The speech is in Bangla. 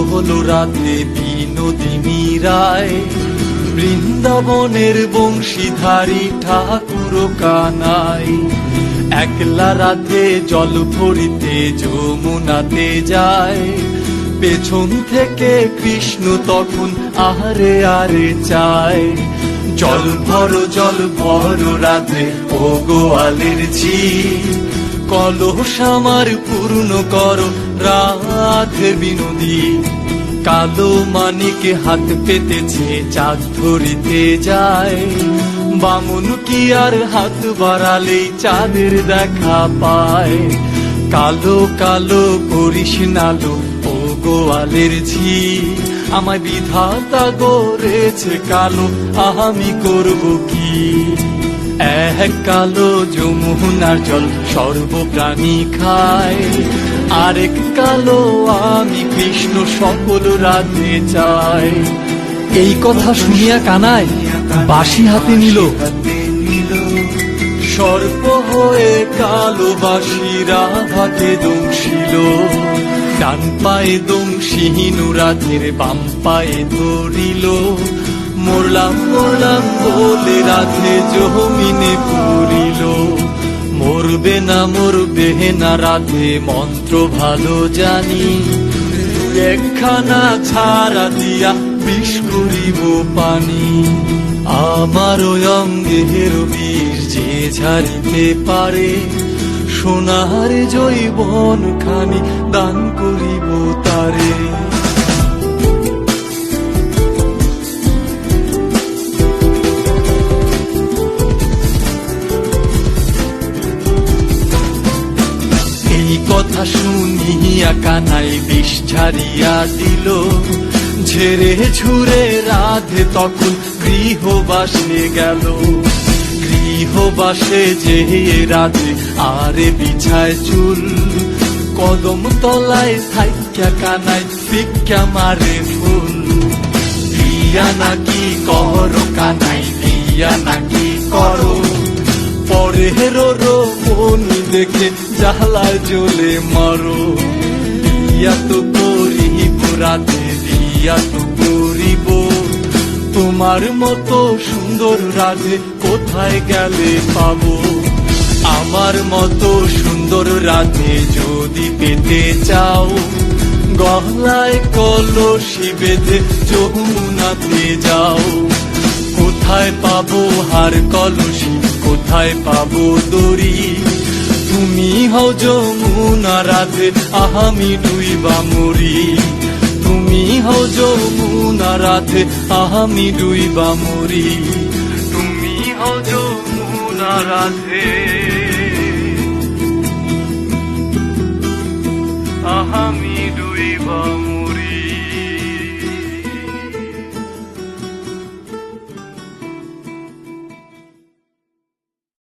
হলো রাধে বিনোদিনী রায়, বৃন্দাবনের বংশীধারী ঠাকুর কানাই। একলা রাধে জল ভরিতে যমুনাতে যায়, পেছন থেকে কৃষ্ণ তখন আহারে আরে চায়। জল ভর রাধে ও গোয়ালের ঝি, কলস আমার পূর্ণ করো রাধে বিনোদী। কালো মানিকে হাত পেতেছে চাঁদ ধরিতে যায়, বামন কি আর হাত বাড়ালেই চাঁদের দেখা পায়। কালো কালো করিস নালো ও গোয়ালের ঝি, আমায় বিধাতা গড়েছে কালো, আমি করব কি। এক কালো যমুনার জল সর্বপ্রাণী খায়, আরেক কালো আমি কৃষ্ণ সকল রাধে চাই। এই কথা শুনিয়া কানাই বাঁশি হাতে নিল। সর্প হয়ে কালো বাঁশি রাধাকে দংশিল, ডান পায়ে দংশিহীন রাধের বাম পায়ে ধরিল। মরলাম মরলাম বলে রাধে জমিনে পড়িল, মরবে না রাধে মন্ত্র ভালো জানি। একখানা ছাড়া দিয়া বিষ করিব পানি, আমার অঙ্গের বিষ যে ঝাড়িতে পারে, সোনার জৈবন খানি দান করিব তারে। এই কথা শুনিয়া কানাই বিষ ঝাড়িয়া দিল, ঝেড়ে ঝুরে রাধে তখন গৃহবাসে গেল। গৃহবাসে যে রাধে আরে বিছায় চুল, কদম তলায় থাইকা কানাই ভিক্ষা মারে ফুল। দিয়া নাকি করো কানাই, দিয়া নাকি করো, পরের মনি দেখে জ্বালায় জ্বলে মারো। দিয়া তো করিব রাধে, দিয়া তো করিব, তোমার মতো সুন্দর রাধে কোথায় গেলে পাবো। আমার মতো সুন্দর রাধে যদি পেতে চাও, গলায় কলসি বেঁধে যমুনাতে যাও। কোথায় পাবো হার কলসি, কোথায় পাবো দড়ি, তুমি হও যমুনা রাধে আমি ডুইবা মরি। তুমি হও যমুনা রাধে আমি ডুইবা মরি, তুমি হও যমুনা রাধে আমি ডুইবা